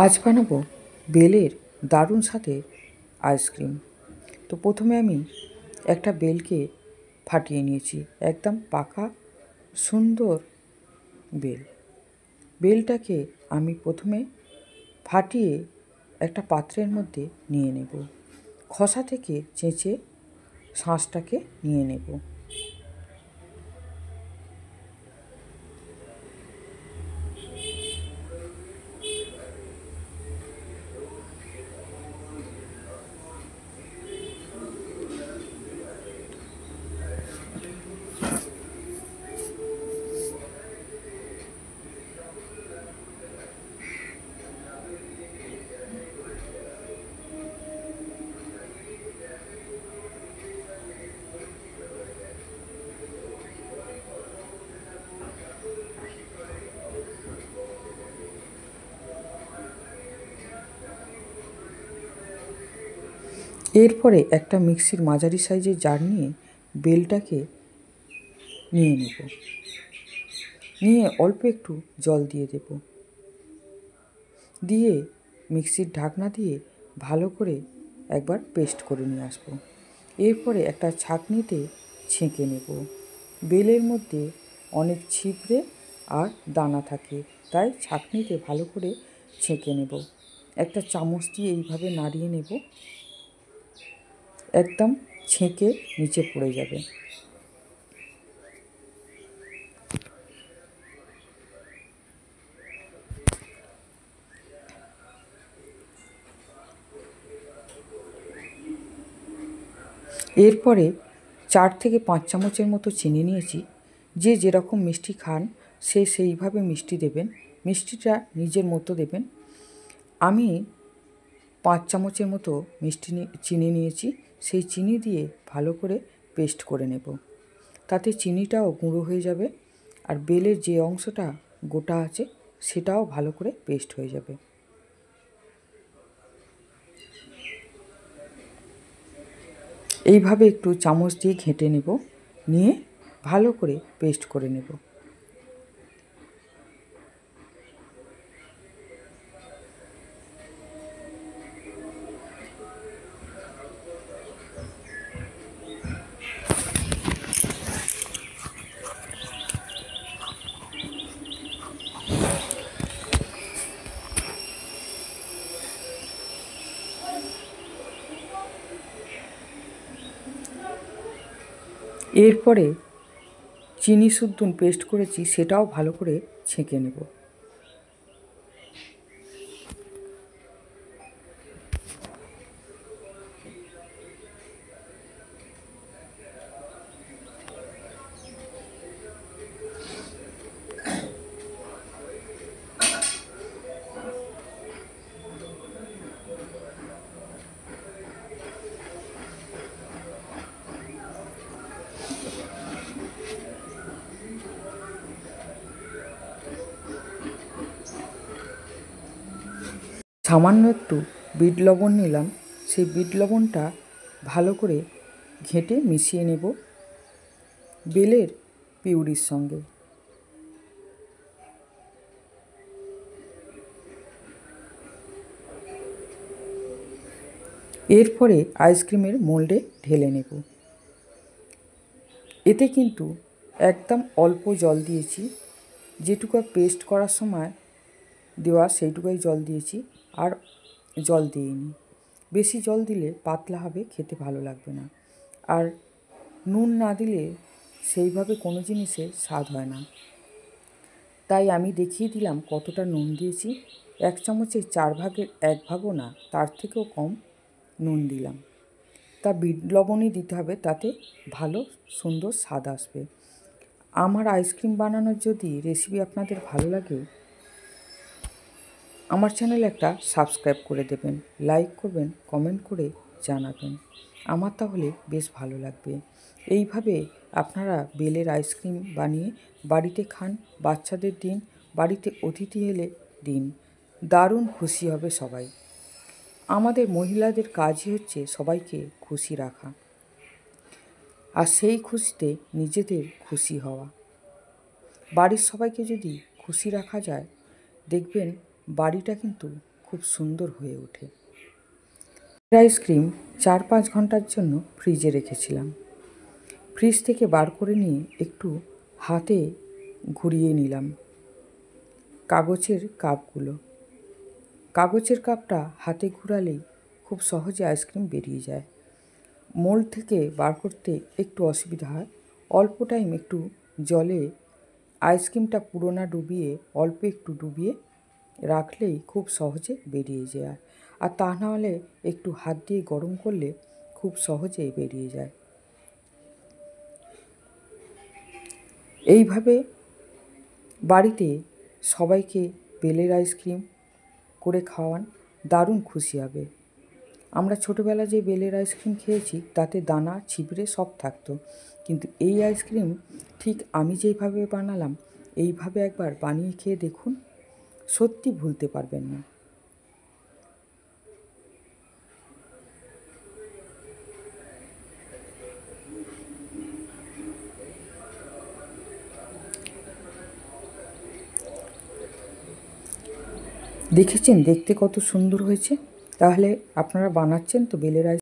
আজ বানাবো বেলের দারুণ স্বাদের আইসক্রিম। তো প্রথমে আমি একটা বেলকে ফাটিয়ে নিয়েছি, একদম পাকা সুন্দর বেল। বেলটাকে আমি প্রথমে ফাটিয়ে একটা পাত্রের মধ্যে নিয়ে নেব। খোসা থেকে চেঁচে শাঁসটাকে নিয়ে নেব। এরপরে একটা মিক্সির মাঝারি সাইজের জার নিয়ে বেলটাকে নিয়ে নেব। নিয়ে অল্প একটু জল দিয়ে দেব। দিয়ে মিক্সির ঢাকনা দিয়ে ভালো করে একবার পেস্ট করে নিয়ে আসবো। এরপরে একটা ছাঁকনিতে ছেঁকে নেব। বেলের মধ্যে অনেক ছিপড়ে আর দানা থাকে, তাই ছাঁকনিতে ভালো করে ছেঁকে নেব। একটা চামচ দিয়ে এইভাবে নাড়িয়ে নেব, একদম ছেঁকে নিচে পড়ে যাবে। এরপরে 4 থেকে 5 চামচের মতো চিনি নিয়েছি। যে যেরকম মিষ্টি খান সে সেইভাবে মিষ্টি দেবেন, মিষ্টিটা নিজের মতো দেবেন। আমি 5 চামচের মতো চিনি নিয়েছি। সেই চিনি দিয়ে ভালো করে পেস্ট করে নেব। তাতে চিনিটাও গুঁড়ো হয়ে যাবে, আর বেলের যে অংশটা গোটা আছে সেটাও ভালো করে পেস্ট হয়ে যাবে। এইভাবে একটু চামচ দিয়ে ঘেঁটে নেব, নিয়ে ভালো করে পেস্ট করে নেব। এরপরে চিনি শুদ্ধ পেস্ট করেছি সেটাও ভালো করে ছেঁকে নেব। সামান্য একটু বিট লবণ নিলাম, সেই বিট লবণটা ভালো করে ঘেঁটে মিশিয়ে নেব বেলের পিউরির সঙ্গে। এরপরে আইসক্রিমের মোল্ডে ঢেলে নেব। এতে কিন্তু একদম অল্প জল দিয়েছি, যেটুকু পেস্ট করার সময় দেওয়া সেইটুকুই জল দিয়েছি, আর জল দিইনি। বেশি জল দিলে পাতলা হবে, খেতে ভালো লাগবে না। আর নুন না দিলে সেইভাবে কোনো জিনিসের স্বাদ হয় না। তাই আমি দেখিয়ে দিলাম কতটা নুন দিয়েছি। 1 চামচের 4 ভাগের 1 ভাগও না, তার থেকেও কম নুন দিলাম। তা বিট লবণই দিতে হবে, তাতে ভালো সুন্দর স্বাদ আসবে। আমার আইসক্রিম বানানোর যদি রেসিপি আপনাদের ভালো লাগে, আমার চ্যানেলে একটা সাবস্ক্রাইব করে দেবেন, লাইক করবেন, কমেন্ট করে জানাবেন। আমার তাহলে বেশ ভালো লাগবে। এইভাবে আপনারা বেলের আইসক্রিম বানিয়ে বাড়িতে খান, বাচ্চাদের দিন, বাড়িতে অতিথি এলে দিন, দারুণ খুশি হবে সবাই। আমাদের মহিলাদের কাজই হচ্ছে সবাইকে খুশি রাখা, আর সেই খুশিতে নিজেদের খুশি হওয়া। বাড়ির সবাইকে যদি খুশি রাখা যায়, দেখবেন বাড়িটা কিন্তু খুব সুন্দর হয়ে ওঠে। আইসক্রিম 4-5 ঘন্টার জন্য ফ্রিজে রেখেছিলাম। ফ্রিজ থেকে বার করে নিয়ে একটু হাতে ঘুরিয়ে নিলাম কাগজের কাপগুলো। কাগজের কাপটা হাতে ঘোরালেই খুব সহজে আইসক্রিম বেরিয়ে যায়। মোল্ড থেকে বার করতে একটু অসুবিধা হয়। অল্প টাইম একটু জলে আইসক্রিমটা পুরো না ডুবিয়ে অল্প একটু ডুবিয়ে রাখলেই খুব সহজে বেরিয়ে যায়। আর তা না হলে একটু হাত দিয়ে গরম করলে খুব সহজেই বেরিয়ে যায়। এইভাবে বাড়িতে সবাইকে বেলের আইসক্রিম করে খাওয়ান, দারুণ খুশি হবে। আমরা ছোটোবেলা যে বেলের আইসক্রিম খেয়েছি তাতে দানা ছিবড়ে সব থাকতো, কিন্তু এই আইসক্রিম ঠিক আমি যেইভাবে বানালাম এইভাবে একবার বানিয়ে খেয়ে দেখুন, সত্যি ভুলতে পারবেন না। দেখেছেন দেখতে কত সুন্দর হয়েছে? তাহলে আপনারা বানাচ্ছেন তো বেলের আইসক্রিম?